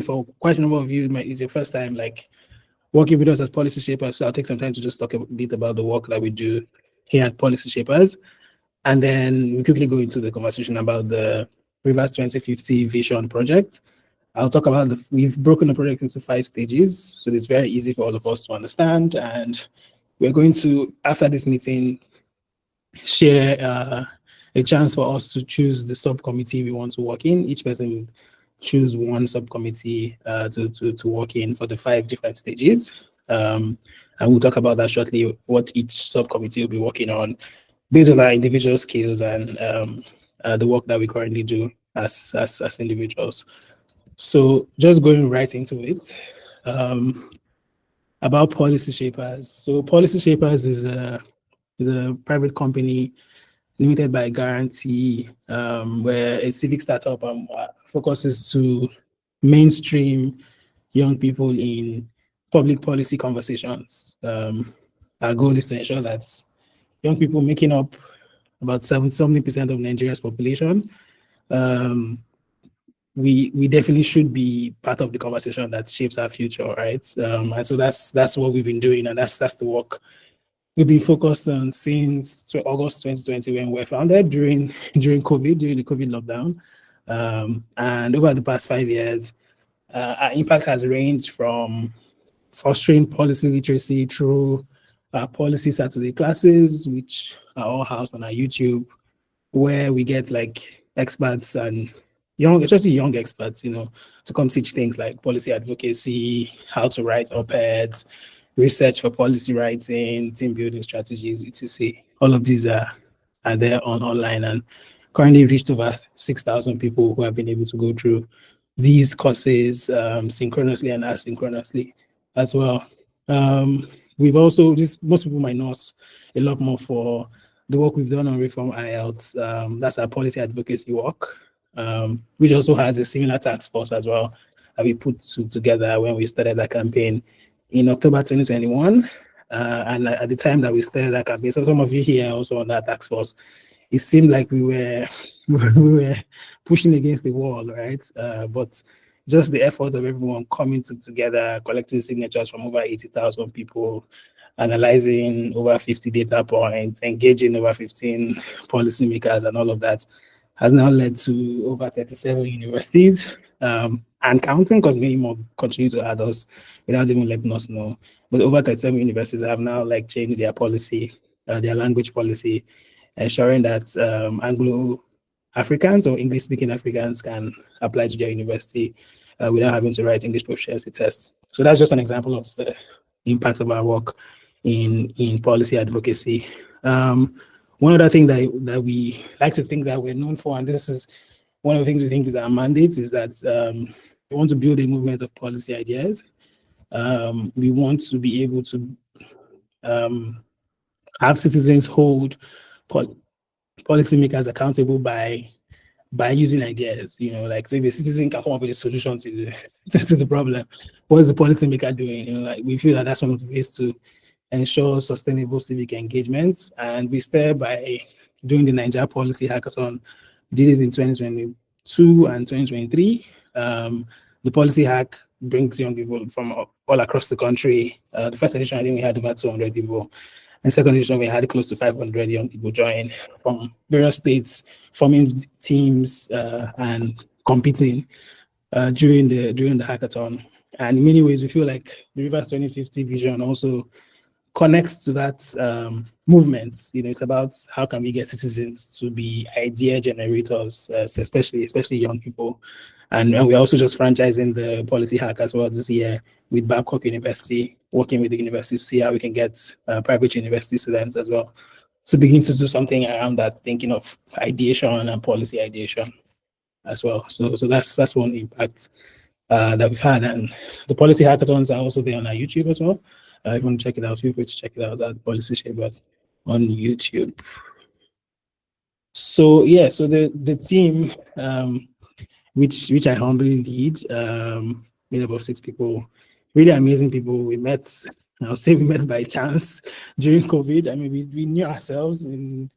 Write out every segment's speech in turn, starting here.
for quite a number of you, it's your first time like working with us as policy shapers. So I'll take some time to just talk a bit about the work that we do here at Policy Shapers. And then we quickly go into the conversation about the Rivers 2050 Vision project. I'll talk about we've broken the project into 5 stages, so it's very easy for all of us to understand. And we're going to, after this meeting, share a chance for us to choose the subcommittee we want to work in. Each person choose one subcommittee to work in for the 5 different stages. And we'll talk about that shortly, what each subcommittee will be working on based on our individual skills and the work that we currently do as individuals. So just going right into it, about Policy Shapers. So Policy Shapers is a private company limited by guarantee, where a civic startup focuses to mainstream young people in public policy conversations. Our goal is to ensure that young people making up about 70% of Nigeria's population, we definitely should be part of the conversation that shapes our future, right? And so that's what we've been doing, and that's the work we've been focused on since August 2020 when we were founded during the COVID lockdown. And over the past 5 years, our impact has ranged from fostering policy literacy through our policy Saturday classes, which are all housed on our YouTube, where we get like experts and especially young experts, to come teach things like policy advocacy, how to write op-eds, research for policy writing, team building strategies, etc. All of these are there online, and currently reached over 6,000 people who have been able to go through these courses synchronously and asynchronously as well. We've also, most people might know us a lot more for the work we've done on Reform IELTS. That's our policy advocacy work, which also has a similar task force as well that we put together when we started that campaign in October 2021. And at the time that we started that campaign, so some of you here also on that task force, it seemed like we were pushing against the wall, right? But just the effort of everyone coming together, collecting signatures from over 80,000 people, analyzing over 50 data points, engaging over 15 policymakers, and all of that has now led to over 37 universities and counting, because many more continue to add us without even letting us know. But over 37 universities have now changed their policy, their language policy, ensuring that Anglo-Africans or English-speaking Africans can apply to their university without having to write English proficiency tests. So that's just an example of the impact of our work in policy advocacy. One other thing that we like to think that we're known for, and this is one of the things we think is our mandate, is that we want to build a movement of policy ideas. We want to be able to have citizens hold policymakers accountable by using ideas. So if a citizen can come up with a solution to the problem, what is the policymaker doing? We feel that that's one of the ways to ensure sustainable civic engagements. And we started by doing the Nigeria Policy Hackathon. We did it in 2022 and 2023. The policy hack brings young people from all across the country. The first edition, I think we had over 200 people. And second edition, we had close to 500 young people join from various states, forming teams and competing during the hackathon. And in many ways, we feel like the Rivers 2050 vision also connects to that movement. It's about how can we get citizens to be idea generators, especially young people. And we're also just franchising the policy hack as well this year with Babcock University, working with the university to see how we can get private university students as well to begin to do something around that, thinking of ideation and policy ideation as well. So that's one impact that we've had. And the policy hackathons are also there on our YouTube as well. If you want to check it out, feel free to check it out at Policy Shapers on YouTube. So yeah, so the team, which I humbly lead, made up of 6 people, really amazing people. I'll say we met by chance during COVID. I mean, we knew ourselves in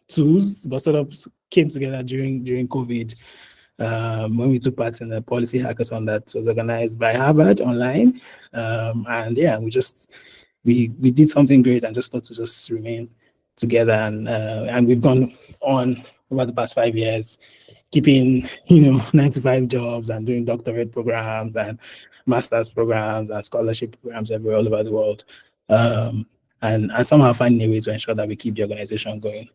twos, but sort of came together during COVID. when we took part in the policy hackathon that was organized by Harvard online. And yeah, we did something great and just thought to just remain together. And we've gone on over the past 5 years, keeping 9 to 5 jobs and doing doctorate programs and master's programs and scholarship programs everywhere all over the world, and somehow finding a way to ensure that we keep the organization going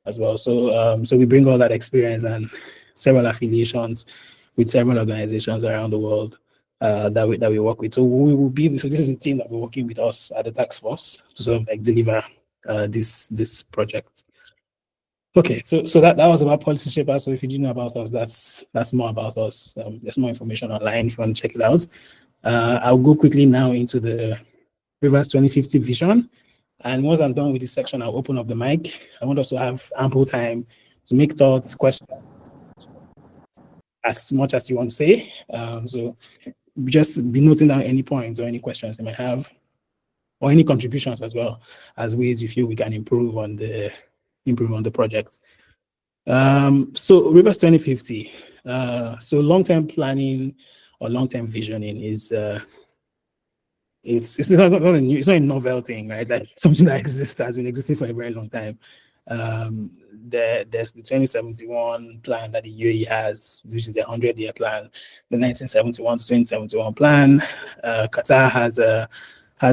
as well. So we bring all that experience and several affiliations with several organizations around the world that we work with. So we will be this. So this is the team that we're working with us at the task force to sort of like deliver this project. Okay, so that was about Policy Shapers. So if you didn't know about us, that's more about us. There's more information online if you want to check it out. I'll go quickly now into the Rivers 2050 vision. And once I'm done with this section, I'll open up the mic. I want us to have ample time to make thoughts, questions, as much as you want to say. So just be noting down any points or any questions you might have, or any contributions as well as ways you feel we can improve on the project. So Rivers 2050. So long-term planning or long-term visioning is it's not a novel thing, right? Like something that has been existing for a very long time. There's the 2071 plan that the UAE has, which is the 100-year plan. The 1971 to 2071 plan. Qatar has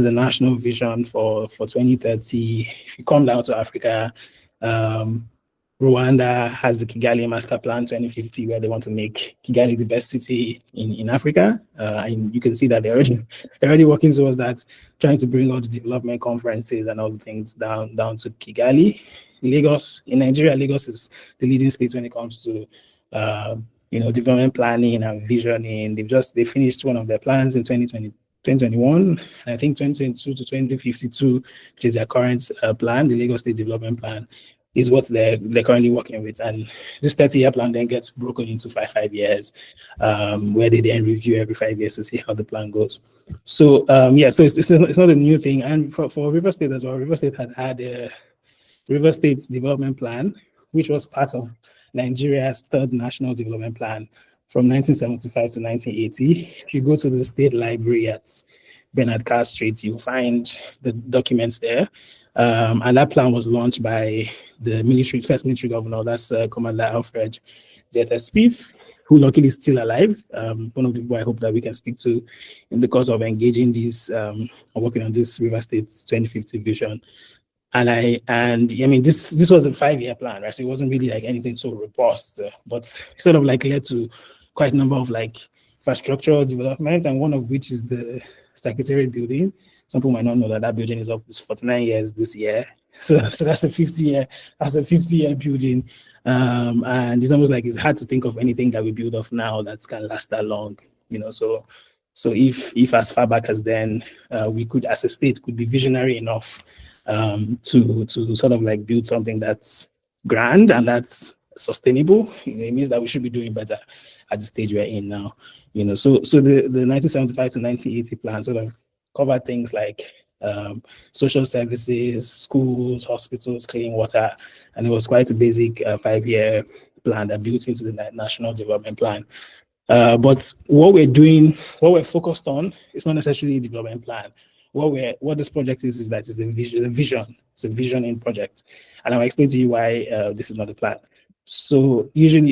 a national vision for 2030. If you come down to Africa, Rwanda has the Kigali Master Plan 2050, where they want to make Kigali the best city in Africa. And you can see that they're already working towards that, trying to bring all the development conferences and all the things down to Kigali. Lagos, in Nigeria, Lagos is the leading state when it comes to development planning and visioning. They finished one of their plans in 2021, I think 2022 to 2052, which is their current plan, the Lagos State Development Plan, is what they're currently working with. And this 30-year plan then gets broken into five years, where they then review every 5 years to see how the plan goes. So so it's not a new thing. And for River State as well, River State had a River State's development plan, which was part of Nigeria's third national development plan from 1975 to 1980. If you go to the state library at Bernard Carr Street, you'll find the documents there. And that plan was launched by the first military governor, that's Commander Alfred J.F. Spieth, who luckily is still alive. One of the people I hope that we can speak to in the course of engaging these, working on this River State 2050 vision. And I mean, this was a 5-year plan, right? So it wasn't really like anything so robust, but sort of like led to quite a number of like infrastructural development, and one of which is the Secretariat building. Some people might not know that building is up to 49 years this year. So that's a 50-year building. And it's almost like it's hard to think of anything that we build off now that can last that long, So if as far back as then, we could, as a state, could be visionary enough to sort of like build something that's grand and that's sustainable, it means that we should be doing better at the stage we're in now. So the 1975 to 1980 plan sort of covered things like social services, schools, hospitals, clean water, and it was quite a basic 5-year plan that built into the National Development Plan. But what we're focused on is not necessarily a development plan. What this project is that it's a vision. It's a visioning project, and I'll explain to you why this is not a plan. So usually,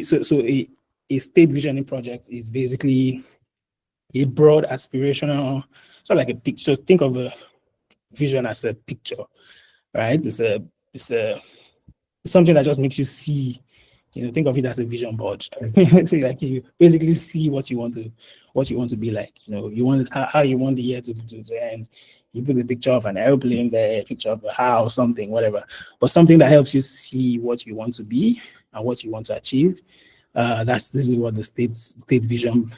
a state visioning project is basically a broad aspirational, sort of like a picture. So think of a vision as a picture, right? It's something that just makes you see. Think of it as a vision board. So like you basically see what you want to be like. You want how you want the year to end. You put a picture of an airplane there, a picture of a house, something, whatever. But something that helps you see what you want to be and what you want to achieve. This is what the state vision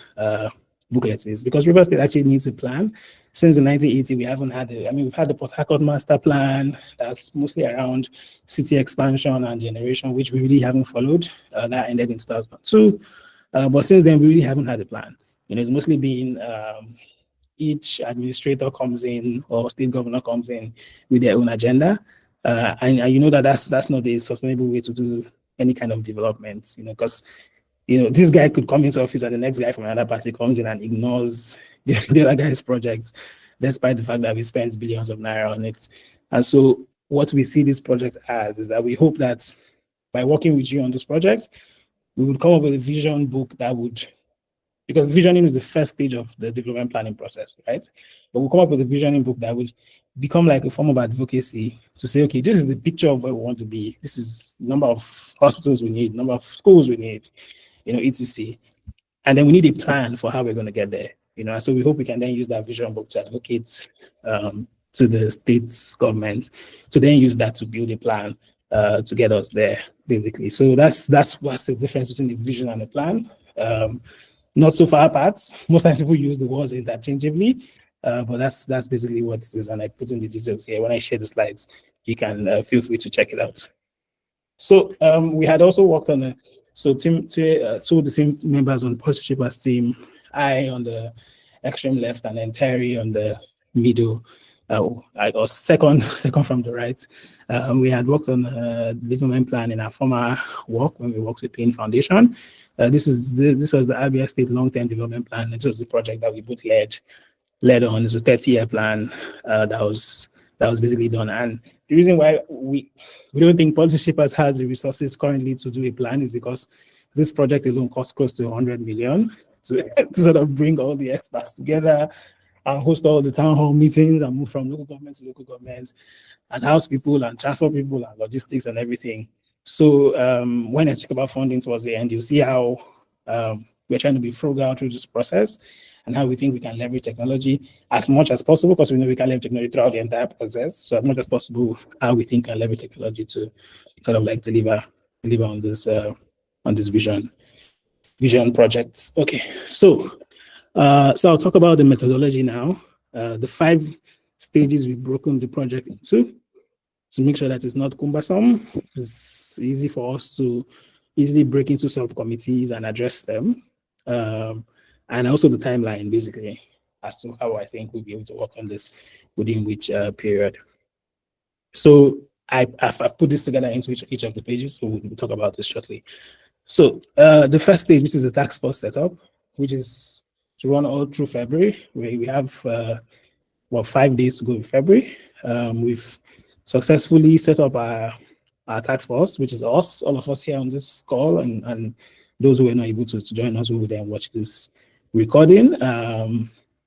booklet is. Because River State actually needs a plan. Since the 1980s, we've had the Port Harcourt Master Plan that's mostly around city expansion and generation, which we really haven't followed. That ended in 2002. But since then, we really haven't had a plan. It's mostly been each administrator comes in or state governor comes in with their own agenda. And that's not a sustainable way to do any kind of development, because this guy could come into office and the next guy from another party comes in and ignores the other guy's project, despite the fact that we spent billions of naira on it. And so what we see this project as is that we hope that by working with you on this project, we would come up with a vision book that would, because visioning is the first stage of the development planning process, right? But we'll come up with a visioning book that would become like a form of advocacy to say, okay, this is the picture of where we want to be. This is the number of hospitals we need, number of schools we need, etc. And then we need a plan for how we're going to get there. And so we hope we can then use that vision book to advocate to the state government to then use that to build a plan to get us there, basically. So that's what's the difference between the vision and the plan. Not so far apart. Most times people use the words interchangeably, but that's basically what it is. And I put in the details here. When I share the slides, you can feel free to check it out. So we had also worked on two of the team members on the policy shapers team, I on the extreme left and then Terry on the middle. I was second from the right. We had worked on the development plan in our former work when we worked with Payne Foundation. This was the Abia State Long-Term Development Plan. It was the project that we both led on. It's a 30-year plan that was basically done. And the reason why we don't think policy shapers has the resources currently to do a plan is because this project alone costs close to 100 million to sort of bring all the experts together and host all the town hall meetings and move from local government to local government and house people and transport people and logistics and everything. So when I speak about funding towards the end, you'll see how we're trying to be frugal through this process and how we think we can leverage technology as much as possible, because we know we can leverage technology throughout the entire process. So as much as possible, how we think we can leverage technology to sort of like deliver on this vision projects. Okay, so I'll talk about the methodology now. The 5 stages we've broken the project into to make sure that it's not cumbersome. It's easy for us to easily break into subcommittees and address them. And also the timeline, basically, as to how I think we'll be able to work on this within which period. So I've put this together into each of the pages, so we'll talk about this shortly. So the first stage, which is the task force setup, which is to run all through February. We have 5 days to go in February. We've successfully set up our task force, which is us, all of us here on this call, and those who were not able to join us, who will then watch this recording.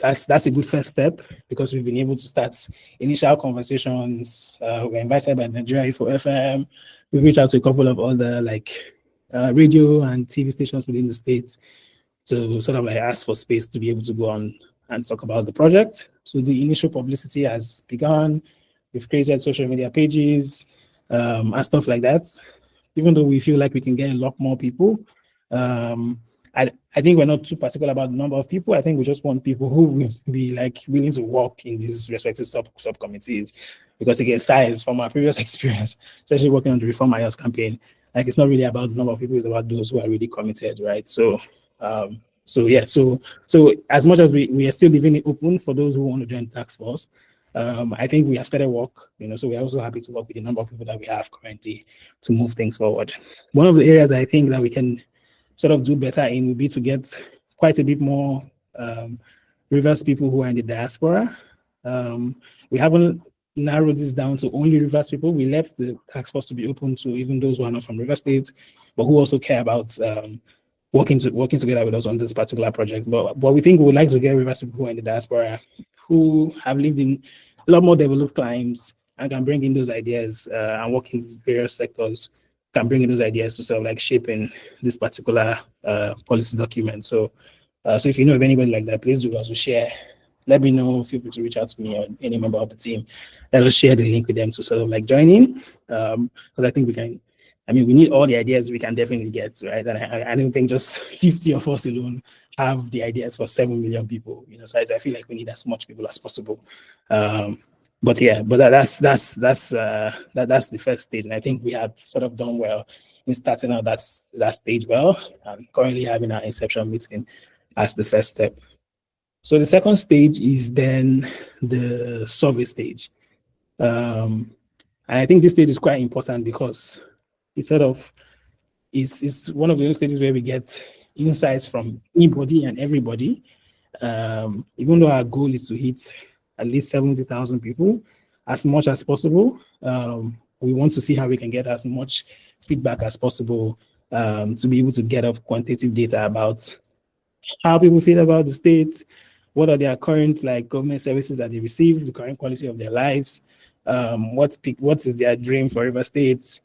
That's a good first step, because we've been able to start initial conversations. We're invited by Nigeria for FM. We've reached out to a couple of other radio and TV stations within the states to sort of ask for space to be able to go on and talk about the project. So the initial publicity has begun. We've created social media pages and stuff like that. Even though we feel like we can get a lot more people, I think we're not too particular about the number of people. I think we just want people who will be willing to work in these respective subcommittees, because again, size from our previous experience, especially working on the Reform IOS campaign, it's not really about the number of people, it's about those who are really committed, right? So as much as we are still leaving it open for those who want to join the task force, I think we have started work, so we're also happy to work with the number of people that we have currently to move things forward. One of the areas I think that we can sort of do better in would be to get quite a bit more Rivers people who are in the diaspora. We haven't narrowed this down to only Rivers people. We left the task force to be open to even those who are not from River State, but who also care about working together with us on this particular project. But we think we would like to get Rivers people who are in the diaspora, who have lived in a lot more developed climes and can bring in those ideas and work in various sectors, can bring in those ideas to sort of shaping this particular policy document. So if you know of anybody like that, please do also share. Let me know. Feel free to reach out to me or any member of the team. Let us share the link with them to sort of join in. Because I think we can, we need all the ideas we can definitely get, right? And I don't think just 50 of us alone have the ideas for 7 million people, so I feel like we need as much people as possible. But that's the first stage, and I think we have sort of done well in starting out that stage well, and currently having our Inception meeting as the first step. So the second stage is then the survey stage, and I think this stage is quite important because it sort of is one of the stages where we get insights from anybody and everybody. Even though our goal is to hit at least 70,000 people as much as possible, we want to see how we can get as much feedback as possible to be able to get up quantitative data about how people feel about the state, what are their current like government services that they receive, the current quality of their lives, what is their dream for River State,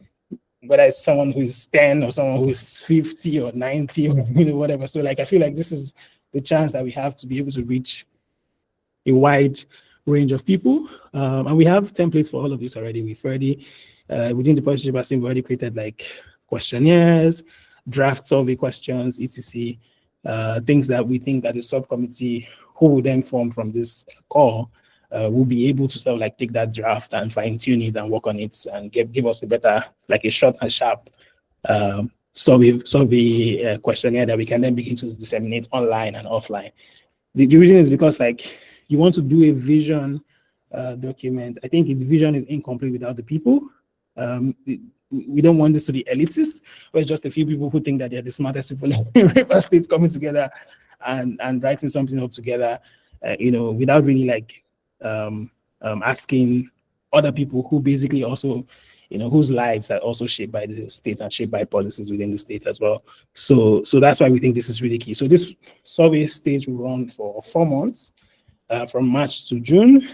whether it's someone who is 10 or someone who is 50 or 90 or whatever. So like I feel like this is the chance that we have to be able to reach a wide range of people. And we have templates for all of this already. We've already, within the partnership team, we've already created like questionnaires, draft survey questions, etc. Things that we think that the subcommittee who will then form from this call will be able to sort of like take that draft and fine tune it and work on it and give us a better, like a short and sharp survey questionnaire that we can then begin to disseminate online and offline. The reason is because like you want to do a vision document. I think the vision is incomplete without the people. We don't want this to be elitist, where it's just a few people who think that they're the smartest people in River State coming together and writing something up together, without really like asking other people who basically also, whose lives are also shaped by the state and shaped by policies within the state as well. So that's why we think this is really key. So this survey stage will run for 4 months, from March to June.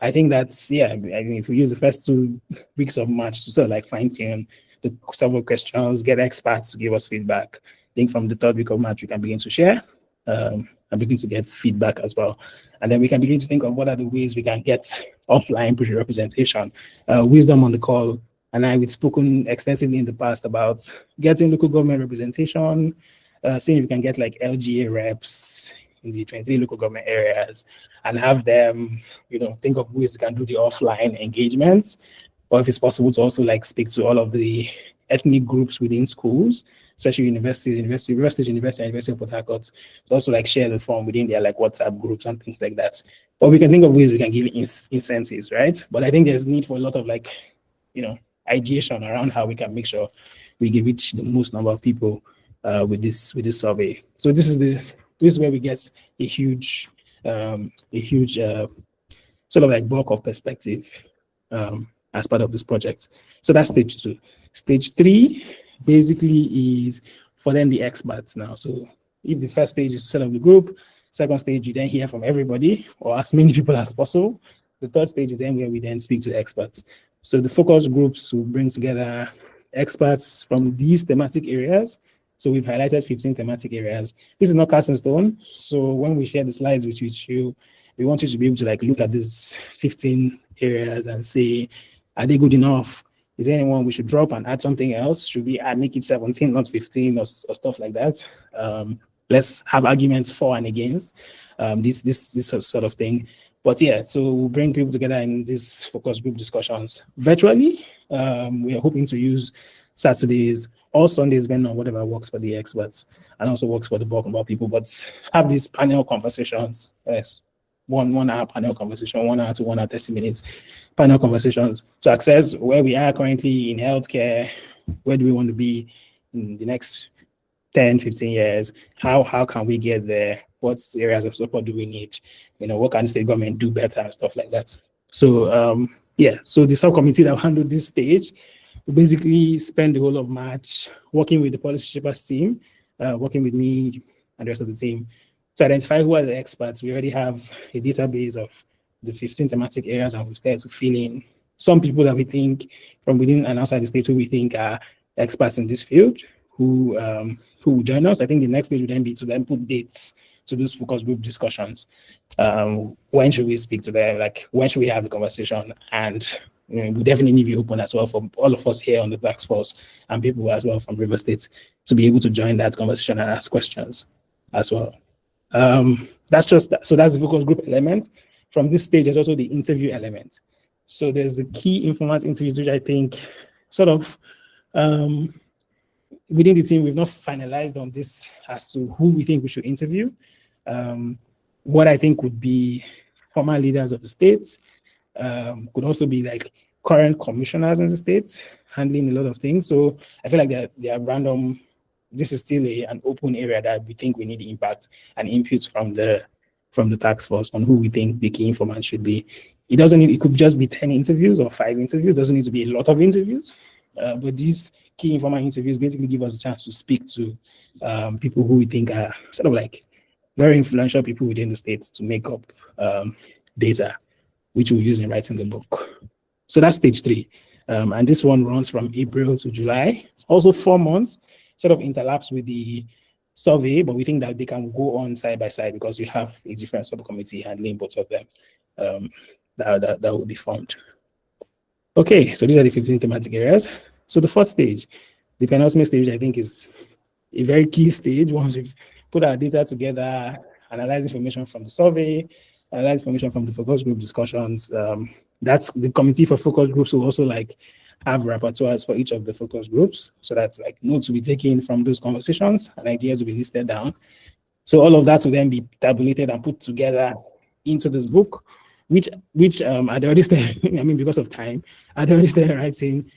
I think that's, I mean, if we use the first 2 weeks of March to sort of like fine tune the several questions, get experts to give us feedback. I think from the 3rd week of March, we can begin to share and begin to get feedback as well. And then we can begin to think of what are the ways we can get offline representation. Wisdom on the call, and we've spoken extensively in the past about getting local government representation, seeing if we can get like LGA reps in the 23 local government areas and have them, think of ways they can do the offline engagements, or if it's possible to also like speak to all of the ethnic groups within schools, especially universities, University of Port Harcourt, to also like share the form within their like WhatsApp groups and things like that. Or we can think of ways we can give incentives, right? But I think there's need for a lot of like, ideation around how we can make sure we can reach the most number of people with this survey. So this is where we get a huge sort of like bulk of perspective as part of this project. So that's stage 2. Stage 3 basically is for then the experts now. So if the first stage is set up the group, second stage you then hear from everybody or as many people as possible. The third stage is then where we then speak to experts. So the focus groups will bring together experts from these thematic areas. So we've highlighted 15 thematic areas. This is not cast in stone. So when we share the slides with you, we want you to be able to like look at these 15 areas and say, are they good enough? Is there anyone we should drop and add something else? Should we make it 17, not 15 or stuff like that? Let's have arguments for and against this sort of thing. But yeah, so we'll bring people together in these focus group discussions virtually. We are hoping to use Saturdays or Sundays, depending on whatever works for the experts and also works for the bulk of our people, but have these panel conversations. Yes, one hour panel conversation, 1 hour to 1 hour 30 minutes panel conversations to access where we are currently in healthcare, where do we want to be in the next 10, 15 years, how can we get there, what areas of support do we need, what can the state government do better and stuff like that. So so the subcommittee that handled this stage will basically spend the whole of March working with the policy shapers team, working with me and the rest of the team to identify who are the experts. We already have a database of the 15 thematic areas, and we started to fill in some people that we think from within and outside the state who we think are experts in this field who will join us. I think the next stage would then be to then put dates to those focus group discussions. When should we speak to them? Like, when should we have the conversation? And we definitely need to be open as well for all of us here on the task force and people as well from River State to be able to join that conversation and ask questions as well. That's just that. So that's the focus group element. From this stage, there's also the interview element. So there's the key informant interviews, which I think sort of within the team, we've not finalized on this as to who we think we should interview. What I think would be former leaders of the states, could also be like current commissioners in the states, handling a lot of things. So I feel like they're random. This is still an open area that we think we need impact and inputs from the task force on who we think the key informant should be. It could just be 10 interviews or 5 interviews. It doesn't need to be a lot of interviews. But these key informant interviews basically give us a chance to speak to people who we think are sort of like very influential people within the state to make up data, which we'll use in writing the book. So that's stage 3. And this one runs from April to July. Also 4 months, sort of interlaps with the survey, but we think that they can go on side by side because you have a different subcommittee handling both of them that will be formed. Okay, so these are the 15 thematic areas. So the 4th stage, the penultimate stage, I think is a very key stage. Once we've put our data together, analyze information from the survey, analyze information from the focus group discussions. That's the committee for focus groups will also like have repertoires for each of the focus groups. So that's like notes will be taken from those conversations and ideas will be listed down. So all of that will then be tabulated and put together into this book, which I'd already started, I mean, because of time, I'd already started writing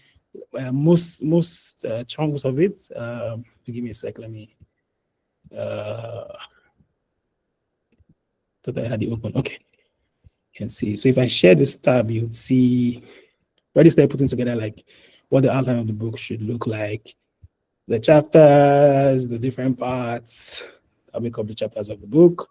most chunks of it. Give me a sec, let me, thought I had it open, okay. You can see, so if I share this tab, you'd see, already started putting together like what the outline of the book should look like, the chapters, the different parts that make up the chapters of the book,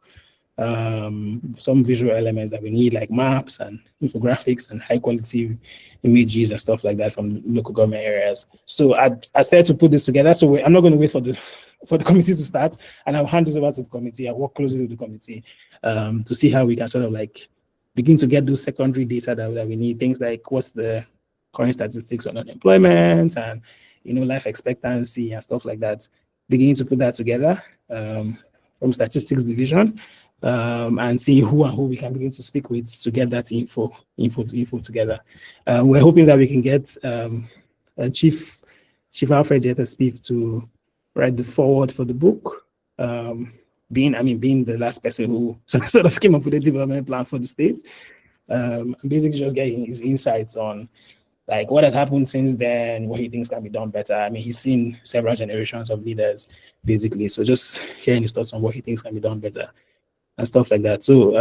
some visual elements that we need like maps and infographics and high quality images and stuff like that from local government areas. So I started to put this together. So I'm not going to wait for the committee to start, and I'll hand this over to the committee. I work closely with the committee to see how we can sort of like begin to get those secondary data that we need. Things like what's the current statistics on unemployment and life expectancy and stuff like that. Beginning to put that together from statistics division. And see who we can begin to speak with to get that info together. We're hoping that we can get Chief Alfred Jetta Spieth to write the foreword for the book. Being the last person who sort of came up with a development plan for the state, and basically just getting his insights on like what has happened since then, what he thinks can be done better. I mean, he's seen several generations of leaders, basically. So just hearing his thoughts on what he thinks can be done better and stuff like that. So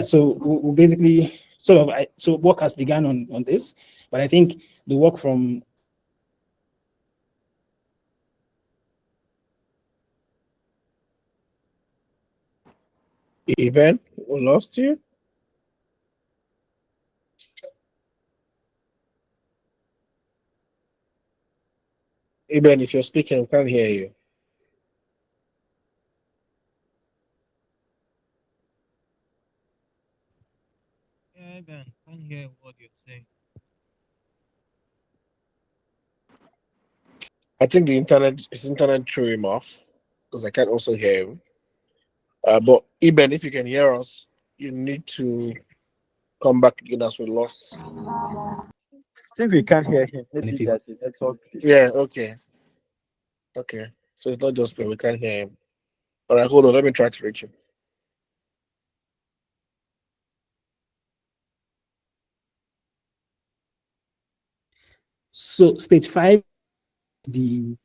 so we'll basically so work has begun on this, but I think the work from Even we lost you. Even if you're speaking, we can't hear you. Yeah, Ben, can't hear what you're saying. I think his internet threw him off because I can't also hear him. But Eben, if you can hear us, you need to come back again as we lost. I think we can't hear him. Maybe benefits. there's a network glitch. Yeah, okay. Okay. So it's not just me, we can't hear him. All right, hold on. Let me try to reach him. So stage 5, the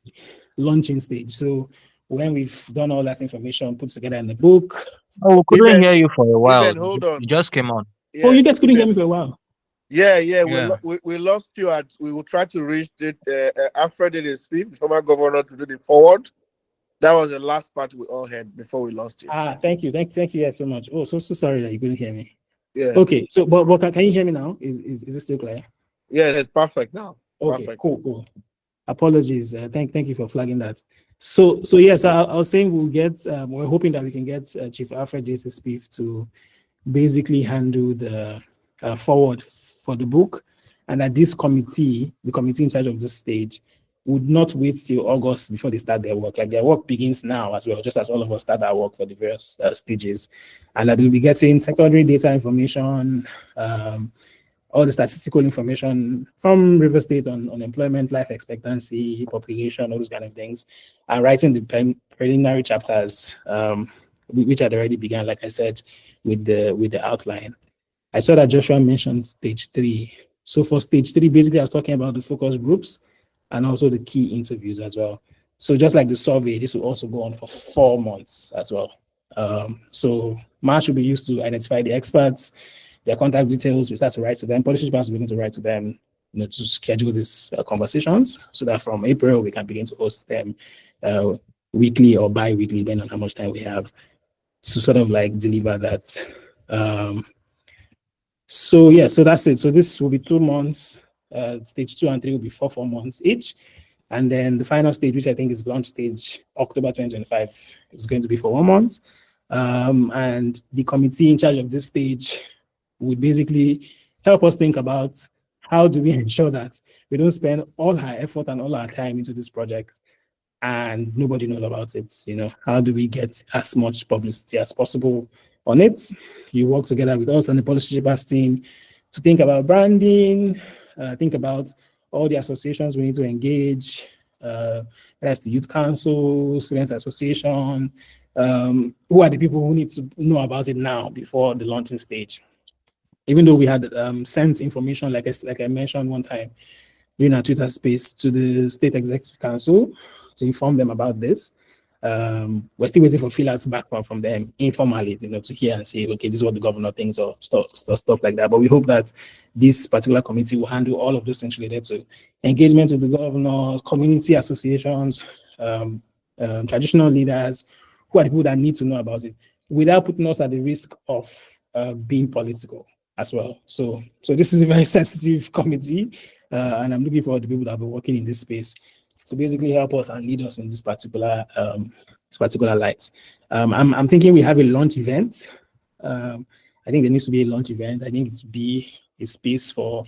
launching stage. So when we've done all that information put together in the book. Oh, we couldn't Eben, hear you for a while. Eben, hold on. You just came on. Yeah, Oh, you guys couldn't hear me Eben. for a while. Yeah, Yeah. we lost you we will try to reach it. Alfred did his speech, the former governor, to do the forward. That was the last part we all heard before we lost you. Thank you guys so much. Oh, so sorry that you couldn't hear me. Yeah. Okay, so but can you hear me now? Is it still clear? Yeah, it's perfect now. Okay, Perfect. cool. Apologies. Thank you for flagging that. So yes, I was saying we're hoping that we can get Chief Alfred J. Spieth to basically handle the forward for the book, and that this committee, the committee in charge of this stage, would not wait till August before they start their work. Like their work begins now as well, just as all of us start our work for the various stages, and that they'll be getting secondary data information, all the statistical information from River State on unemployment, life expectancy, population, all those kind of things, and writing the preliminary chapters, which had already begun, like I said, with the outline. I saw that Joshua mentioned stage 3. So for stage 3, basically, I was talking about the focus groups. and also the key interviews as well. So just like the survey, this will also go on for 4 months as well. So March will be used to identify the experts, their contact details. We start to write to them. Policy shapers will begin to write to them, to schedule these conversations, so that from April we can begin to host them weekly or bi-weekly, depending on how much time we have, to sort of like deliver that. So that's it. So this will be 2 months. Stage 2 and 3 will be 4 months each. And then the final stage, which I think is launch stage, October 2025, is going to be for 1 month. And the committee in charge of this stage would basically help us think about how do we ensure that we don't spend all our effort and all our time into this project and nobody knows about it. How do we get as much publicity as possible on it? You work together with us and the policy shapers team to think about branding, think about all the associations we need to engage. That's the Youth Council, Students Association. Who are the people who need to know about it now before the launching stage? Even though we had sent information, like I mentioned one time during our Twitter space, to the State Executive Council to inform them about this. We're still waiting for feelers back from them informally, to hear and say, okay, this is what the governor thinks, or stuff like that. But we hope that this particular committee will handle all of those things related to engagement with the governor, community associations, traditional leaders, who are the people that need to know about it, without putting us at the risk of being political as well. So this is a very sensitive committee, and I'm looking forward to people that have been working in this space to basically help us and lead us in this particular light. I'm thinking we have a launch event. I think there needs to be a launch event. I think it should be a space for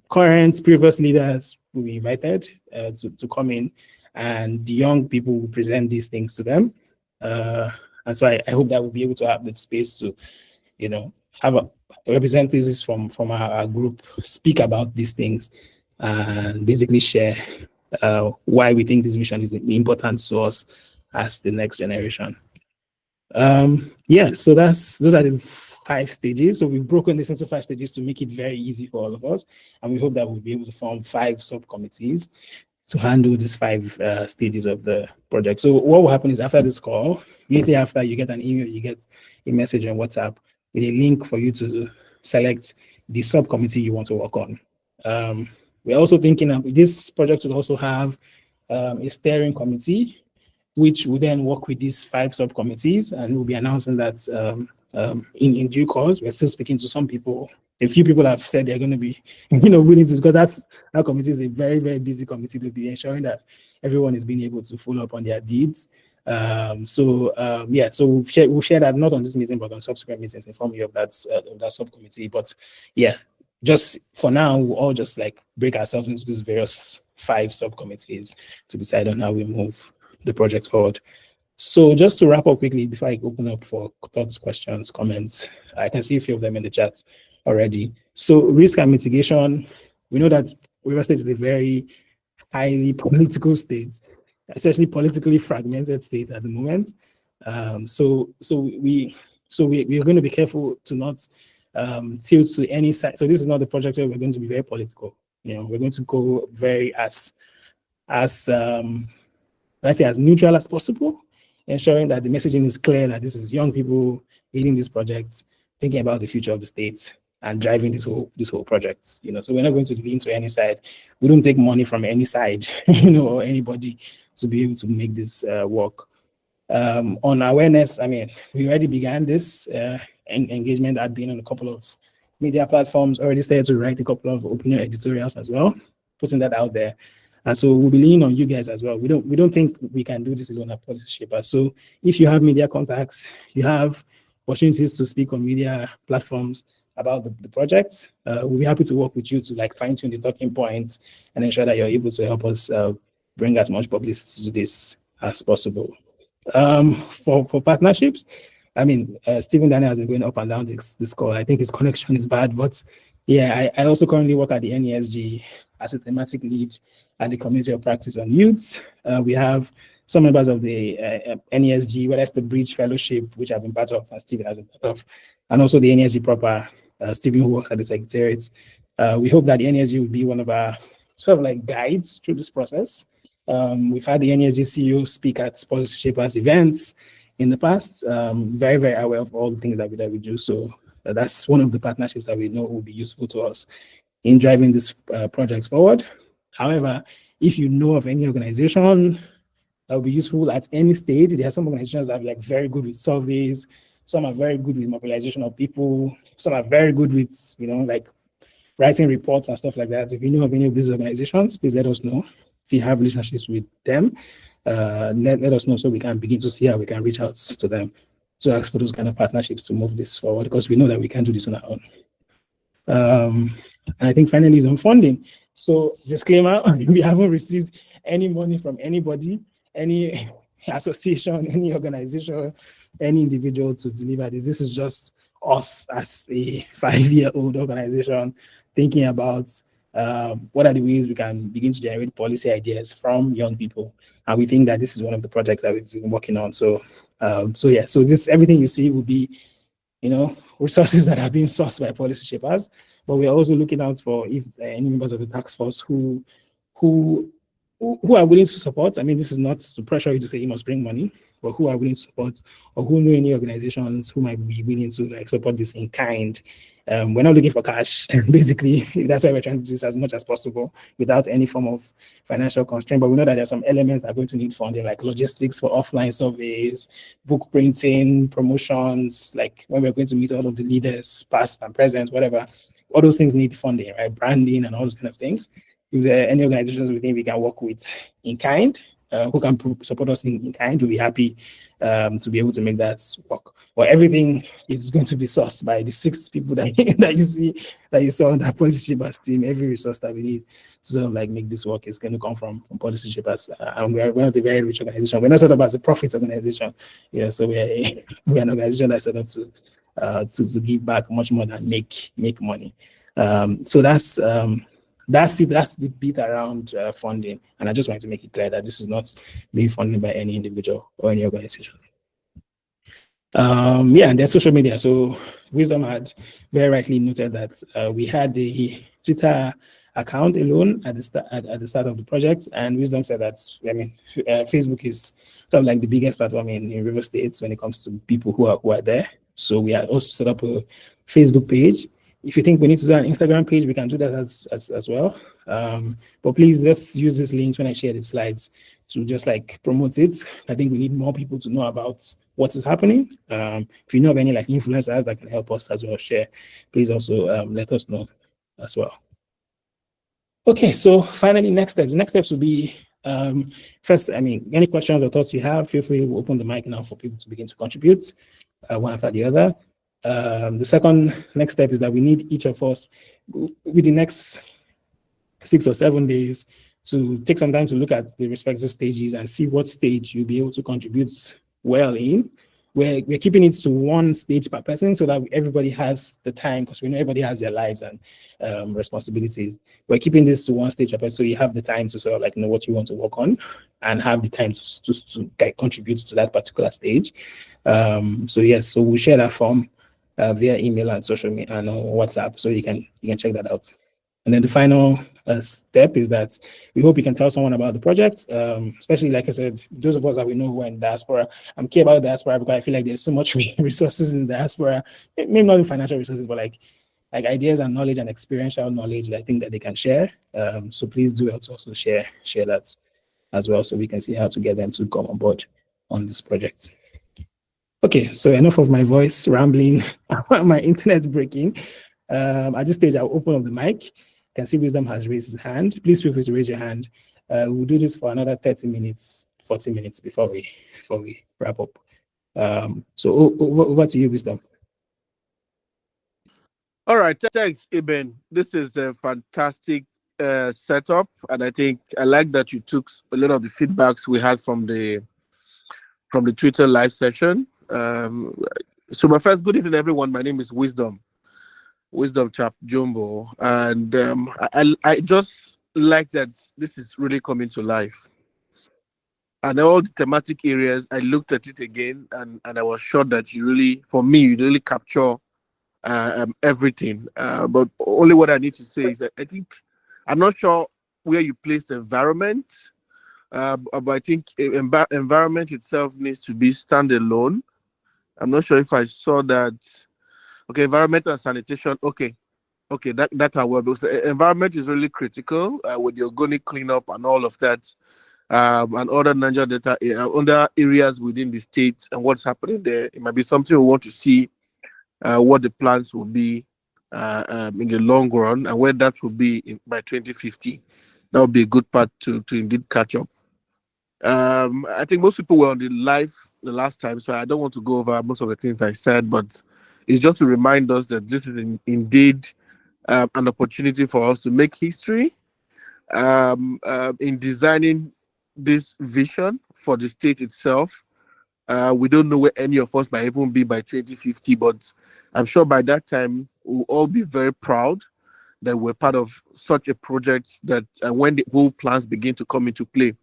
current, previous leaders who we invited to come in, and the young people will present these things to them. And so I hope that we'll be able to have the space to, have representatives from our group speak about these things and basically share why we think this vision is important to us as the next generation. So those are the 5 stages. So we've broken this into 5 stages to make it very easy for all of us, and we hope that we'll be able to form 5 subcommittees to handle these 5 stages of the project. So what will happen is, after this call, immediately after, you get an email, you get a message on WhatsApp with a link for you to select the subcommittee you want to work on. We're also thinking of this project will also have a steering committee, which will then work with these 5 subcommittees, and we'll be announcing that in due course. We're still speaking to some people. A few people have said they're going to be, willing to, because that committee is a very, very busy committee to be ensuring that everyone is being able to follow up on their deeds. So we'll share that, not on this meeting, but on subsequent meetings, inform you of that subcommittee. But yeah, just for now, we'll all just like break ourselves into these various 5 subcommittees to decide on how we move the project forward. So just to wrap up quickly before I open up for thoughts, questions, comments, I can see a few of them in the chat already. So risk and mitigation, we know that River State is a very highly political state, especially politically fragmented state at the moment. So we're going to be careful to not tilt to any side. So this is not the project where we're going to be very political. We're going to go very as neutral as possible, ensuring that the messaging is clear that this is young people leading these projects, thinking about the future of the state and driving this whole project. So we're not going to lean to any side. We don't take money from any side, or anybody to be able to make this work. On awareness, we already began this engagement. I've been on a couple of media platforms, already started to write a couple of opinion editorials as well, putting that out there. And so we'll be leaning on you guys as well. We don't think we can do this alone at Policy Shapers. So if you have media contacts, you have opportunities to speak on media platforms about the projects, we'll be happy to work with you to fine tune the talking points and ensure that you're able to help us bring as much publicity to this as possible. For partnerships, Stephen Daniel has been going up and down this call. I think his connection is bad, but yeah, I also currently work at the NESG as a thematic lead at the Community of Practice on Youth. We have some members of the NESG, whether it's the Bridge Fellowship, which I've been part of, and Stephen has been part of, and also the NESG proper, Stephen, who works at the Secretariat. We hope that the NESG will be one of our sort of like guides through this process. We've had the NESG CEO speak at policy shapers events in the past. Very, very aware of all the things that we do. So that's one of the partnerships that we know will be useful to us in driving these projects forward. However, if you know of any organization that will be useful at any stage, there are some organizations that are like very good with surveys, some are very good with mobilization of people, some are very good with, like writing reports and stuff like that. If you know of any of these organizations, please let us know. If you have relationships with them, let us know so we can begin to see how we can reach out to them to ask for those kind of partnerships to move this forward, because we know that we can't do this on our own. And I think finally is on funding. So disclaimer, we haven't received any money from anybody, any association, any organization, any individual to deliver this. This is just us as a 5-year-old organization thinking about what are the ways we can begin to generate policy ideas from young people. And we think that this is one of the projects that we've been working on. So this, everything you see will be, resources that are being sourced by policy shapers, but we're also looking out for if any members of the task force who are willing to support. I mean, this is not to pressure you to say you must bring money, but who are willing to support, or who know any organizations who might be willing to support this in kind. We're not looking for cash. Basically, that's why we're trying to do this as much as possible without any form of financial constraint. But we know that there are some elements that are going to need funding, like logistics for offline surveys, book printing, promotions, like when we're going to meet all of the leaders, past and present, whatever. All those things need funding, right? Branding and all those kind of things. If there are any organizations we think we can work with in kind, who can support us in kind, we'll be happy to be able to make that work. Well, everything is going to be sourced by the 6 people that you saw on that policy shapers team. Every resource that we need to sort of like make this work is going to come from policy shapers. And we're one of the very rich organization. We're not set up as a profit organization. So we're an organization that's set up to give back much more than make money. So that's it. That's the bit around funding. And I just wanted to make it clear that this is not being funded by any individual or any organization. And then social media. So Wisdom had very rightly noted that we had the Twitter account alone at the start of the project, and Wisdom said that Facebook is sort of like the biggest platform in River State when it comes to people who are there. So we had also set up a Facebook page. If you think we need to do an Instagram page, we can do that as well. But please just use this link when I share the slides to just like promote it. I think we need more people to know about what is happening. If you know of any like influencers that can help us as well share, please also let us know as well. Okay, so finally, next steps. Next steps will be first, any questions or thoughts you have, feel free to open the mic now for people to begin to contribute one after the other. The second next step is that we need each of us with the next 6 or 7 days to take some time to look at the respective stages and see what stage you'll be able to contribute well in. We're keeping it to 1 stage per person so that everybody has the time, because we know everybody has their lives and responsibilities. We're keeping this to 1 stage per person so you have the time to sort of like know what you want to work on and have the time to contribute to that particular stage. So we'll share that form via email and social media and WhatsApp, so you can check that out. And then the final step is that we hope you can tell someone about the project, especially, like I said, those of us that we know who are in diaspora. I'm care about diaspora because I feel like there's so much resources in diaspora, maybe not in financial resources, but like ideas and knowledge and experiential knowledge that I think that they can share. So please do also share that as well, so we can see how to get them to come on board on this project. Okay, so enough of my voice rambling, my internet breaking. At this stage, I'll open up the mic. You can see Wisdom has raised his hand. Please feel free to raise your hand. We'll do this for another 30 minutes, 40 minutes before we wrap up. So over to you, Wisdom. All right, thanks, Eben. This is a fantastic setup, and I think I like that you took a lot of the feedbacks we had from the Twitter live session. So my first, good evening, everyone. My name is Wisdom Chap Jumbo, and I just like that this is really coming to life. And all the thematic areas, I looked at it again, and I was sure that you really capture everything. But only what I need to say is that I'm not sure where you place the environment, but I think environment itself needs to be standalone. I'm not sure if I saw that. Okay, environmental and sanitation. Okay, that I will. Because environment is really critical with the organic cleanup and all of that, and other Niger data, other areas within the state and what's happening there. It might be something we want to see what the plans will be in the long run and where that will be by 2050. That would be a good part to indeed catch up. I think most people were on the live the last time, so I don't want to go over most of the things I said, but it's just to remind us that this is indeed an opportunity for us to make history in designing this vision for the state itself. We don't know where any of us might even be by 2050, but I'm sure by that time we'll all be very proud that we're part of such a project that when the whole plans begin to come into play.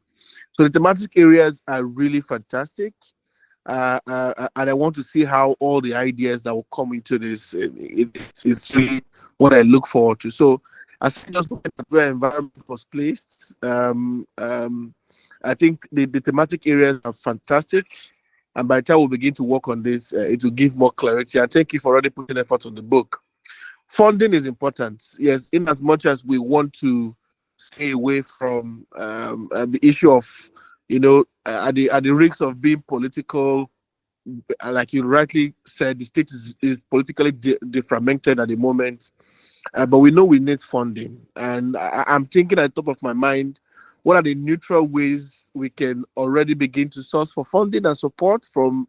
So the thematic areas are really fantastic. And I want to see how all the ideas that will come into this, it's really what I look forward to. So as I just look at where environment was placed, I think the thematic areas are fantastic. And by the time we begin to work on this, it will give more clarity. And thank you for already putting effort on the book. Funding is important, yes, in as much as we want to stay away from the issue of, at the risks of being political. Like you rightly said, the state is politically defragmented at the moment, but we know we need funding. And I'm thinking at the top of my mind, what are the neutral ways we can already begin to source for funding and support from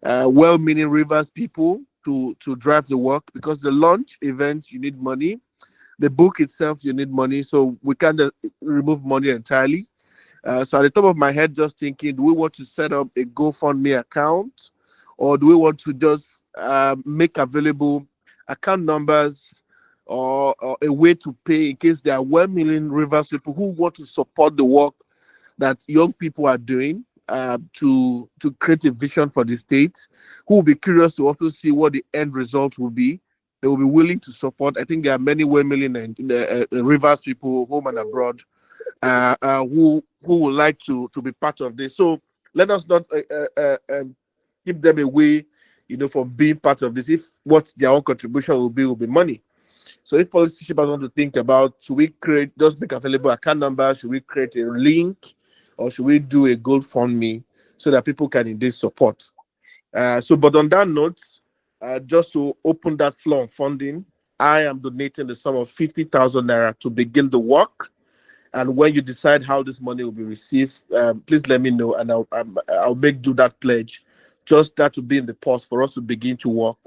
well-meaning Rivers people to drive the work? Because the launch event, you need money. The book itself, you need money. So we can't remove money entirely. So at the top of my head, just thinking, do we want to set up a GoFundMe account, or do we want to just make available account numbers or a way to pay in case there are 1 million Rivers people who want to support the work that young people are doing to create a vision for the state, who will be curious to also see what the end result will be. They will be willing to support. I think there are many 1 million Rivers people, home and abroad, who would like to be part of this. So let us not keep them away, from being part of this. If what their own contribution will be money. So if policymakers want to think about, should we just make available account number? Should we create a link, or should we do a GoFundMe so that people can indeed support? But on that note, just to open that floor of funding, I am donating the sum of 50,000 naira to begin the work. And when you decide how this money will be received, please let me know, and I'll make do that pledge. Just that to be in the pause for us to begin to work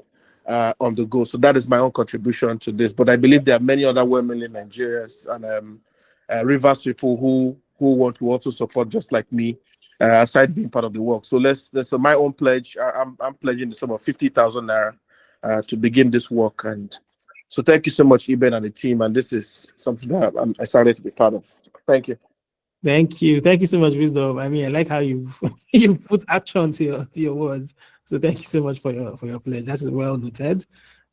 on the go. So that is my own contribution to this. But I believe there are many other 1 million Nigerians and Rivers people who want to also support just like me, aside being part of the work. So so my own pledge. I'm pledging the sum of 50,000 naira to begin this work. And so thank you so much, Eben and the team. And this is something that I'm excited to be part of. Thank you. Thank you so much, Wisdom. I mean, I like how you you put action to your words. So thank you so much for your pledge. That is well noted.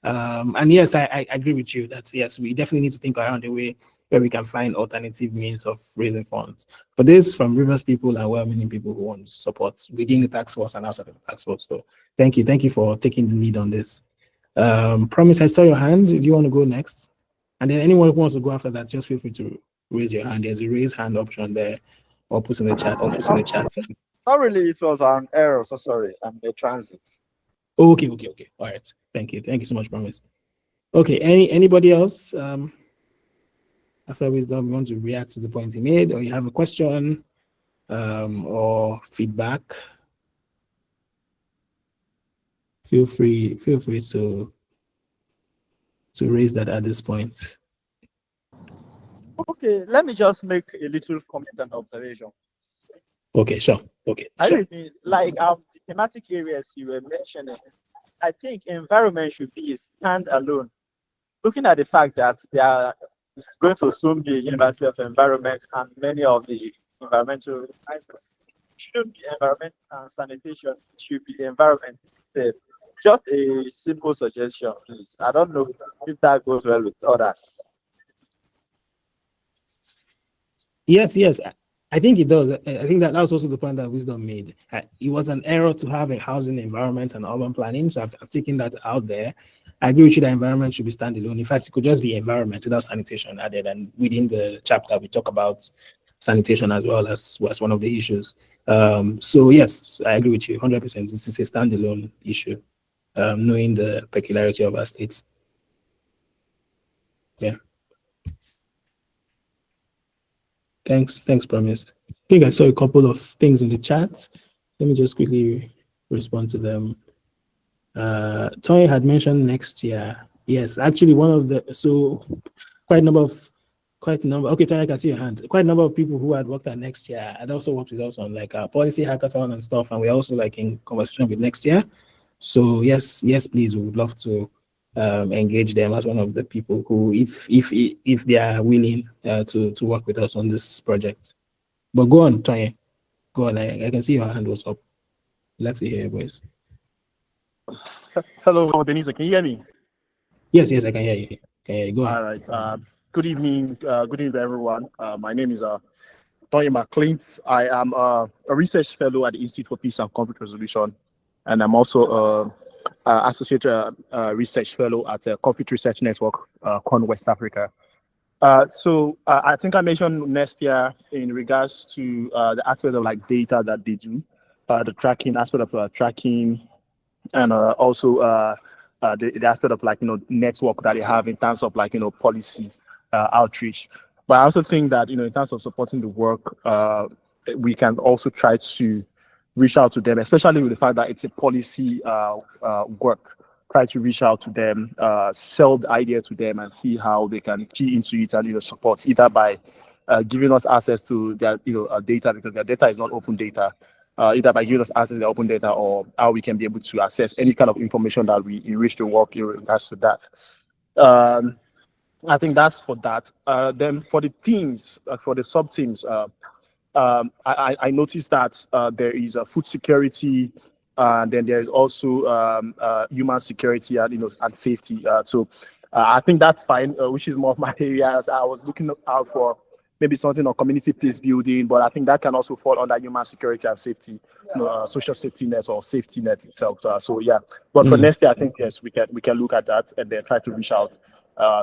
And yes, I agree with you that yes, we definitely need to think around a way where we can find alternative means of raising funds for this from Rivers people and well-meaning people who want to support within the task force and outside of the task force. So thank you for taking the lead on this. Promise, I saw your hand. Do you want to go next? And then anyone who wants to go after that, just feel free to raise your hand. There's a raise hand option there, or put in the chat. Not really, it was an error. So sorry, I'm a transit. Okay. All right. Thank you so much, Promise. Okay. Anybody else? After Wisdom, you want to react to the point he made, or you have a question, or feedback? Feel free to raise that at this point. Okay, let me just make a little comment and observation. Okay, sure. I mean, like the thematic areas you were mentioning, I think environment should be a standalone. Looking at the fact that there is going to soon be a University of Environment and many of the environmental advisors shouldn't be environment and sanitation, it should be the environment itself. Just a simple suggestion, please. I don't know if that goes well with others. Yes. I think it does. I think that was also the point that Wisdom made. It was an error to have a housing environment and urban planning. So I've taken that out there. I agree with you that environment should be standalone. In fact, it could just be environment without sanitation added. And within the chapter, we talk about sanitation as well as was one of the issues. So yes, I agree with you 100%. This is a standalone issue, knowing the peculiarity of our states. Yeah. Thanks, Promise. I think I saw a couple of things in the chat. Let me just quickly respond to them. Tony had mentioned next year. Yes, actually, quite a number. Okay, Tony, I can see your hand. Quite a number of people who had worked at next year had also worked with us on like policy hackathon and stuff, and we're also like in conversation with next year. So yes, please, we would love to engage them as one of the people who, if they are willing to work with us on this project. But go on, Tanya. Go on. I can see your hand was up. I'd like to hear your voice. Hello, Ebenezar. Can you hear me? Yes, I can hear you. Go on. All right. Good evening. Good evening to everyone. My name is Tony McClint. I am a research fellow at the Institute for Peace and Conflict Resolution, and I'm also associate research fellow at the Conflict Research Network, Con West Africa. So I think I mentioned next year in regards to the aspect of like data that they do, the tracking aspect of tracking, and also the aspect of like network that they have in terms of like policy outreach. But I also think that in terms of supporting the work, we can also try to reach out to them, especially with the fact that it's a policy work. Try to reach out to them, sell the idea to them, and see how they can key into it and support either by giving us access to their data, because their data is not open data. Either by giving us access to the open data, or how we can be able to access any kind of information that we enrich the work in regards to that. I think that's for that. Then for the teams, for the sub teams, I noticed that there is food security, and then there is also human security and safety. So I think that's fine, which is more of my area. I was looking out for maybe something on community peace building, but I think that can also fall under human security and safety, social safety net or safety net itself. So yeah, but for next year, I think yes, we can look at that and then try to reach out,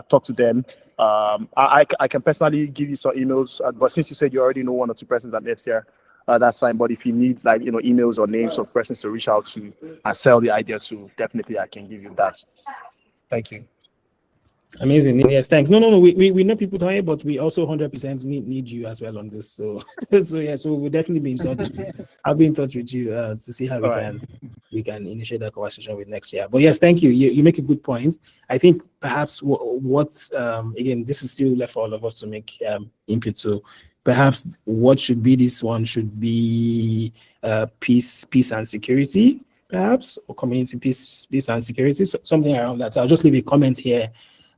talk to them. I can personally give you some emails, but since you said you already know one or two persons at next year, that's fine. But if you need like emails or names of persons to reach out to and sell the idea to, definitely I can give you that. Thank you. Amazing. Yes, thanks. No. We know people here, but we also 100% need you as well on this. So so we'll definitely be in touch. I'll be in touch with you to see how we can initiate that conversation with next year. But yes, thank you. You make a good point. I think perhaps what's again, this is still left for all of us to make input to. Perhaps what should be this one should be peace and security, perhaps, or community peace and security, something around that. So I'll just leave a comment here.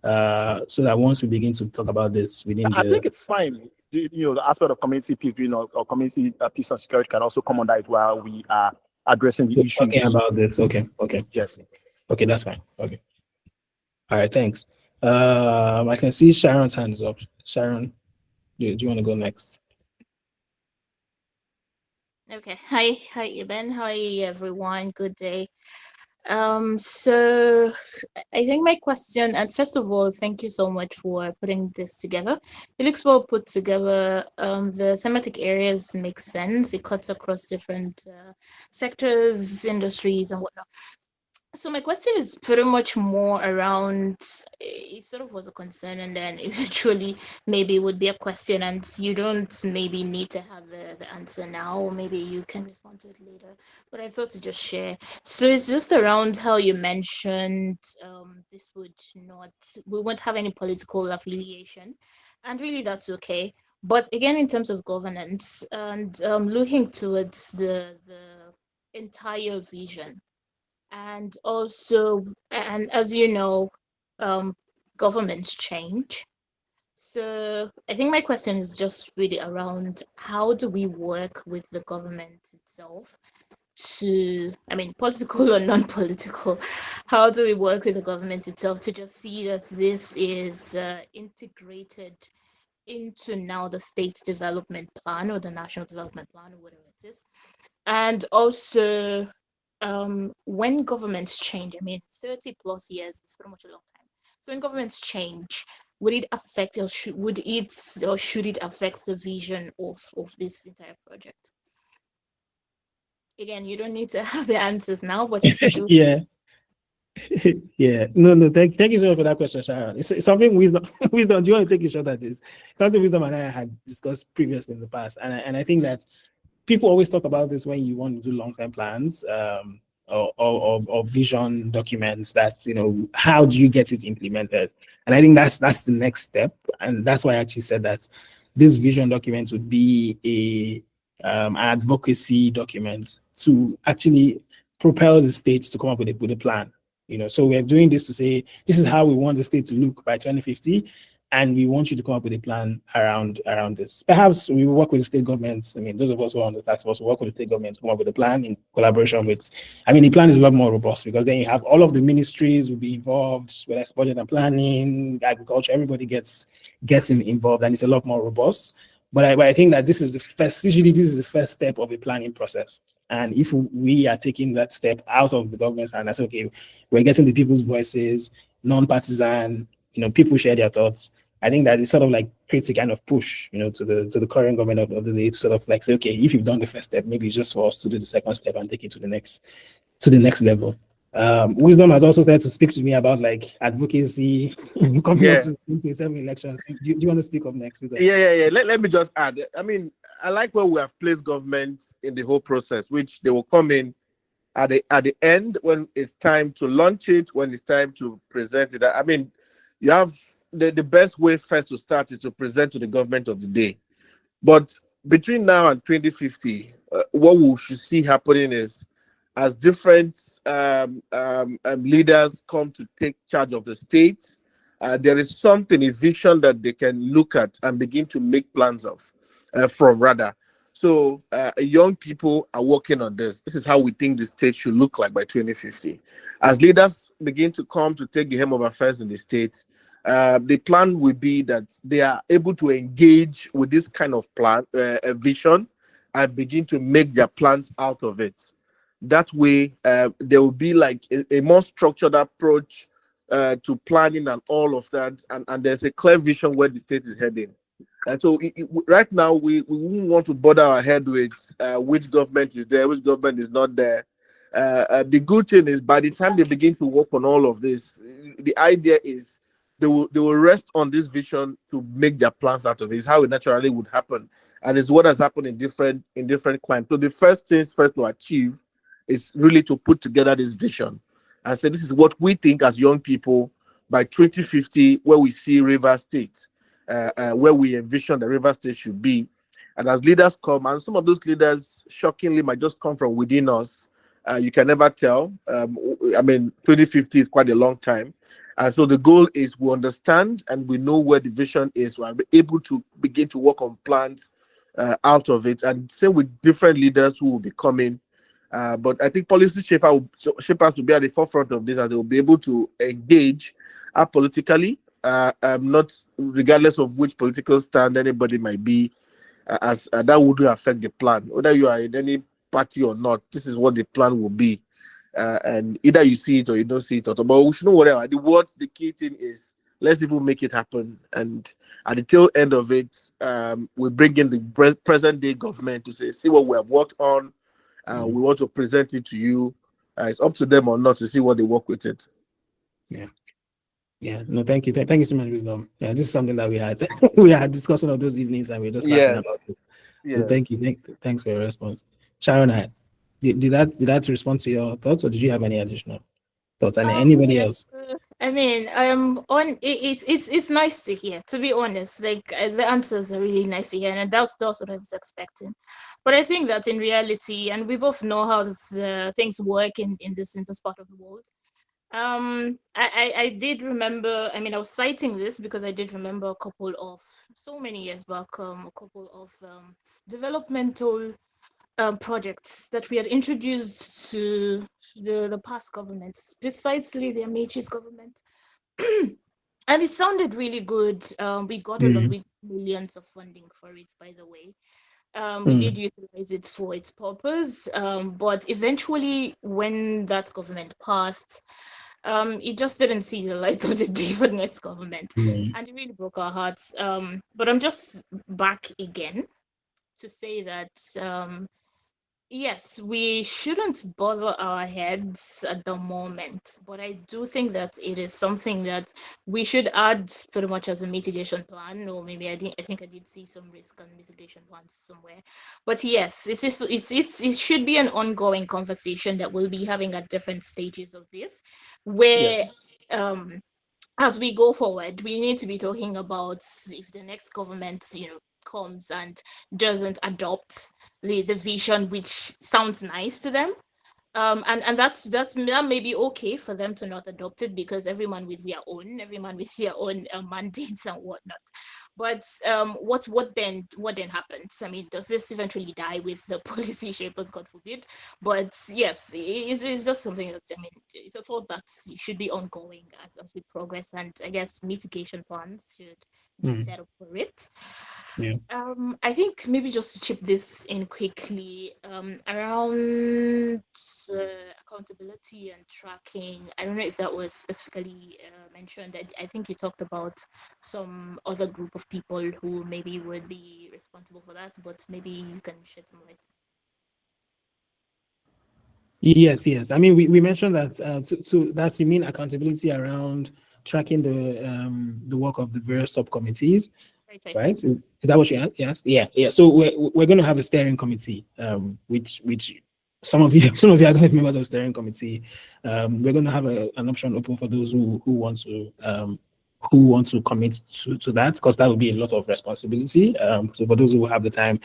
So that once we begin to talk about this within I think it's fine. The aspect of community peace being or community peace and security can also come under it while we are addressing the issues. Talking about this. Okay. Yes. Okay, that's fine. Okay. All right, thanks. I can see Sharon's hand is up. Sharon, do you want to go next? Okay. Hi, Eben. Hi, everyone. Good day. So I think my question, and first of all, thank you so much for putting this together. It looks well put together. The thematic areas make sense. It cuts across different sectors, industries, and whatnot. So my question is pretty much more around, it sort of was a concern, and then eventually maybe it would be a question, and you don't maybe need to have the answer now, or maybe you can respond to it later. But I thought to just share. So it's just around how you mentioned this would not, we won't have any political affiliation, and really that's okay. But again, in terms of governance and looking towards the entire vision. And also, and as you know, governments change. So I think my question is just really around how do we work with the government itself to, I mean, political or non-political, how do we work with the government itself to just see that this is integrated into now the state development plan or the national development plan or whatever it is. And also, when governments change, I mean, 30 plus years is pretty much a long time. So when governments change, would it affect or should it affect the vision of this entire project? Again, you don't need to have the answers now, but if you do, Yeah. Yeah, no, thank you so much for that question, Sharon. It's something wisdom, wisdom. Do you want to take a shot at this? Something wisdom and I had discussed previously in the past, and I think that people always talk about this when you want to do long-term plans, or vision documents. That how do you get it implemented? And I think that's the next step, and that's why I actually said that this vision document would be an advocacy document to actually propel the states to come up with a plan. So we're doing this to say this is how we want the state to look by 2050, and we want you to come up with a plan around this. Perhaps we will work with the state governments. I mean, those of us who are on the task force will work with the state government to come up with a plan in collaboration with. I mean, the plan is a lot more robust because then you have all of the ministries will be involved, whether it's budget and planning, agriculture. Everybody gets involved, and it's a lot more robust. But I think that this is the first step of a planning process. And if we are taking that step out of the government's hand, I say, okay, we're getting the people's voices, non-partisan, people share their thoughts. I think that it sort of like creates a kind of push, to the current government of the day to sort of like say, okay, if you've done the first step, maybe it's just for us to do the second step and take it to the next level. Wisdom has also started to speak to me about like advocacy coming up to 2027 elections. Do you want to speak up next? Wisdom? Yeah. Let me just add. I mean, I like where we have placed government in the whole process, which they will come in at the end when it's time to launch it, when it's time to present it. I mean, you have the best way first to start is to present to the government of the day. But between now and 2050, what we should see happening is as different leaders come to take charge of the state, there is something, a vision that they can look at and begin to make plans of from rather. So young people are working on this. This is how we think the state should look like by 2050. As leaders begin to come to take the helm of affairs in the state, the plan will be that they are able to engage with this kind of plan, vision, and begin to make their plans out of it. That way, there will be like a more structured approach to planning and all of that, and there's a clear vision where the state is heading. And so right now, we wouldn't want to bother our head with which government is there, which government is not there. The good thing is by the time they begin to work on all of this, the idea is they will rest on this vision to make their plans out of it. It's how it naturally would happen. And it's what has happened in different climes. So the first things first to achieve is really to put together this vision and say this is what we think as young people by 2050, where we see River State, where we envision the River State should be. And as leaders come, and some of those leaders shockingly might just come from within us. You can never tell. I mean, 2050 is quite a long time. And so the goal is we understand and we know where the vision is. We're able to begin to work on plans out of it. And same with different leaders who will be coming. But I think policy shapers will be at the forefront of this, and they will be able to engage politically, not regardless of which political stand anybody might be, as that would affect the plan. Whether you are in any party or not, this is what the plan will be. And either you see it or you don't see it. But we should know whatever. The key thing is let's people make it happen. And at the tail end of it, we bring in the present day government to say, see what we have worked on. We want to present it to you. It's up to them or not to see what they work with it. Yeah. No, thank you. Thank you so much, Wisdom. Yeah, this is something that we had discussing of those evenings, and we are just laughing about it. So thank you. Thanks for your response. Sharon, did that respond to your thoughts, or did you have any additional thoughts? And anybody else? I mean, it's nice to hear. To be honest, like the answers are really nice to hear, and that's what I was expecting. But I think that in reality, and we both know how things work in this part of the world. I did remember. I mean, I was citing this because I did remember a couple of so many years back, a couple of developmental projects that we had introduced to the past governments, precisely the Amichis government. And it sounded really good. We got a lot. millions of funding for it, by the way. We did utilize it for its purpose, but eventually, when that government passed, it just didn't see the light of the day for the next government, and it really broke our hearts. But I'm just back again to say that yes, we shouldn't bother our heads at the moment, but I do think that it is something that we should add pretty much as a mitigation plan, or maybe I think I did see some risk and mitigation plans somewhere. But yes, it should be an ongoing conversation that we'll be having at different stages of this, where Yes. um as we go forward, we need to be talking about if the next government, comes and doesn't adopt the vision, which sounds nice to them. And that may be okay for them to not adopt it because every man with their own mandates and whatnot. But what then happens? I mean, does this eventually die with the policy shapers? God forbid. But yes, it's just something that, I mean, it's a thought that should be ongoing as we progress, and I guess mitigation plans should be set up for it. Yeah. I think maybe just to chip this in quickly, around accountability and tracking. I don't know if that was specifically mentioned. I think you talked about some other group of people who maybe would be responsible for that, but maybe you can shed some light. Yes. I mean, we mentioned that. So that's, you mean accountability around tracking the work of the various subcommittees, right? Is that what you asked? Yeah. So we're going to have a steering committee, which some of you are going to be members of the steering committee. We're going to have an option open for those who want to commit to that, because that will be a lot of responsibility. So for those who have the time,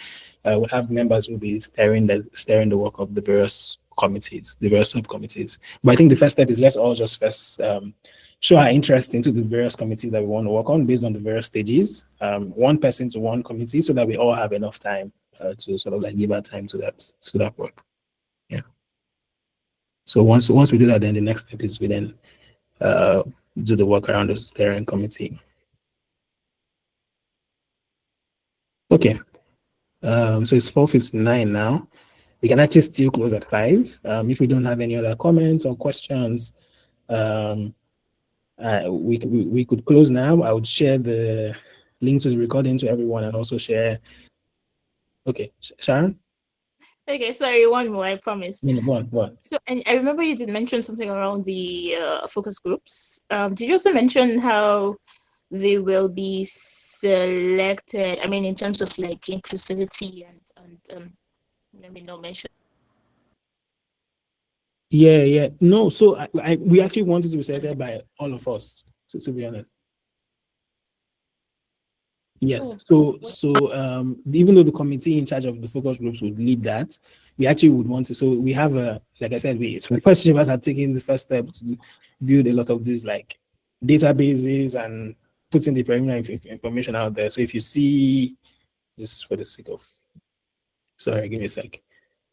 we'll have members who will be steering the work of the various committees, the various subcommittees. But I think the first step is, let's all just first show our interest into the various committees that we want to work on based on the various stages. One person to one committee, so that we all have enough time to sort of like give our time to that work. Yeah. So once we do that, then the next step is we then do the work around the steering committee. Okay. So it's 4:59 now. We can actually still close at 5. If we don't have any other comments or questions, we could close now. I would share the link to the recording to everyone and also share. Okay, Sharon? Okay, sorry, one more, I promise. One. So, and I remember you did mention something around the focus groups. Did you also mention how they will be selected? I mean, in terms of like inclusivity and let me know mention. Yeah. No, so we actually wanted to be selected by all of us, to be honest. Yes. So even though the committee in charge of the focus groups would lead that, we actually would want to. So we have like I said, the first shivers are taking the first step to build a lot of these like databases and putting the preliminary information out there. So if you see this, for the sake of, sorry, give me a sec.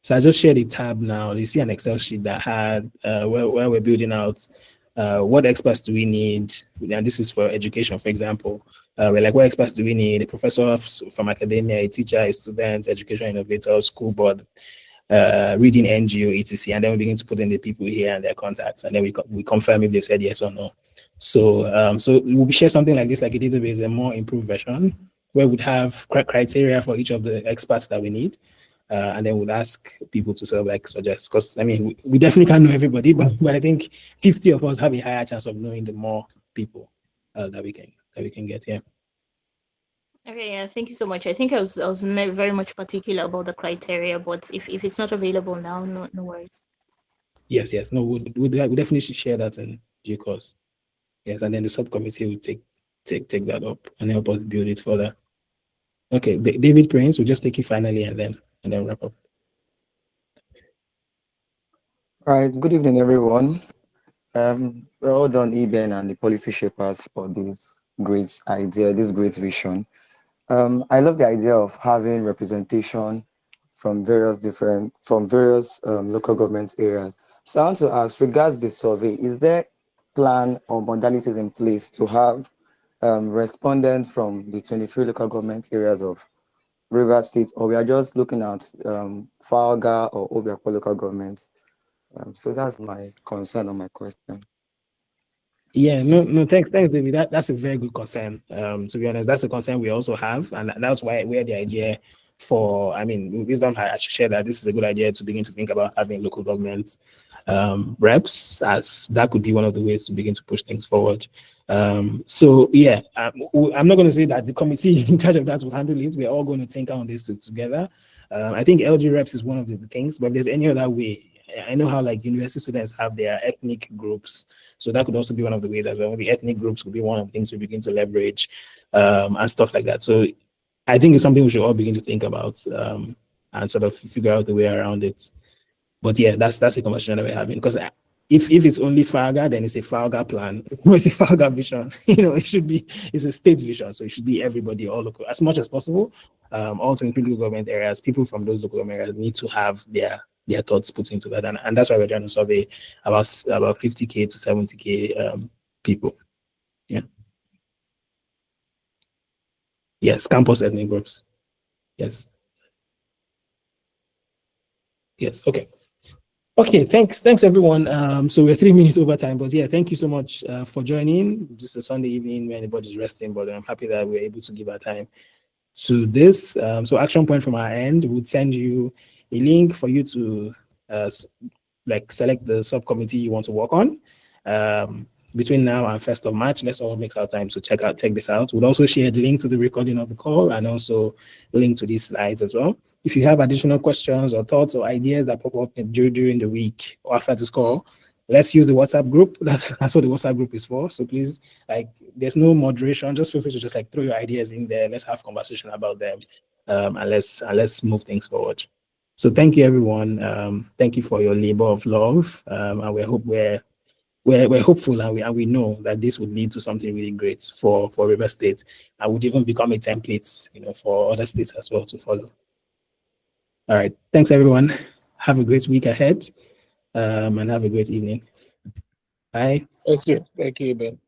So I just shared a tab now. You see an Excel sheet that had where we're building out what experts do we need, and this is for education, for example. We're like, what experts do we need? A professor from academia, a teacher, a student, education innovator, school board, reading NGO, etc. And then we begin to put in the people here and their contacts, and then we confirm if they've said yes or no. So we'll share something like this, like a database, a more improved version, where we'd have criteria for each of the experts that we need. And then we'll ask people to sort of like suggest, because I mean, we definitely can't know everybody, but I think 50 of us have a higher chance of knowing the more people that we can get here. Okay, yeah, thank you so much. I think I was very much particular about the criteria, but if it's not available now, no worries. Yes. No, we'll definitely share that in due course. Yes, and then the subcommittee will take that up and help us build it further. Okay, David Prince, we'll just take it finally and then wrap up. All right, good evening, everyone. Well done, Eben and the policy shapers, for this great idea, this great vision. I love the idea of having representation from various local government areas. So I want to ask, regards the survey, is there plan or modalities in place to have respondents from the 23 local government areas of River State, or we are just looking at Falga or Obiakpo local governments? So that's my concern on my question. Yeah, no, thanks, David. That's a very good concern. To be honest, that's a concern we also have, and that's why we had the idea for. I mean, Wisdom has shared that this is a good idea to begin to think about having local government reps, as that could be one of the ways to begin to push things forward. So yeah, I'm not going to say that the committee in charge of that will handle it. We're all going to think on this together. I think LG reps is one of the things, but if there's any other way, I know how like university students have their ethnic groups, so that could also be one of the ways as well. Maybe ethnic groups could be one of the things we begin to leverage and stuff like that. So I think it's something we should all begin to think about and sort of figure out the way around it. But yeah, that's a conversation that we're having, because if it's only FAGA, then it's a FAGA plan. It's a FAGA vision. It should be, it's a state vision. So it should be everybody, all local, as much as possible. All 23 local government areas, people from those local government areas need to have their thoughts put into that. And that's why we're trying to survey about 50K to 70K people. Yeah. Yes, campus ethnic groups. Yes. Yes, okay. Okay, thanks everyone. So we're 3 minutes over time, but yeah, thank you so much for joining. This is a Sunday evening when anybody's resting, but I'm happy that we're able to give our time to this. So action point from our end, we'll send you a link for you to select the subcommittee you want to work on. Between now and 1st of March, let's all make our time to check this out. We'll also share the link to the recording of the call and also the link to these slides as well. If you have additional questions or thoughts or ideas that pop up during the week or after this call, let's use the WhatsApp group. That's what the WhatsApp group is for. So please, there's no moderation. Just feel free to just throw your ideas in there. Let's have conversation about them, and let's move things forward. So thank you, everyone. Thank you for your labor of love, and we're hopeful, and we know that this would lead to something really great for River State, and would even become a template, for other states as well to follow. All right, thanks everyone. Have a great week ahead, and have a great evening. Bye. Thank you, Ben.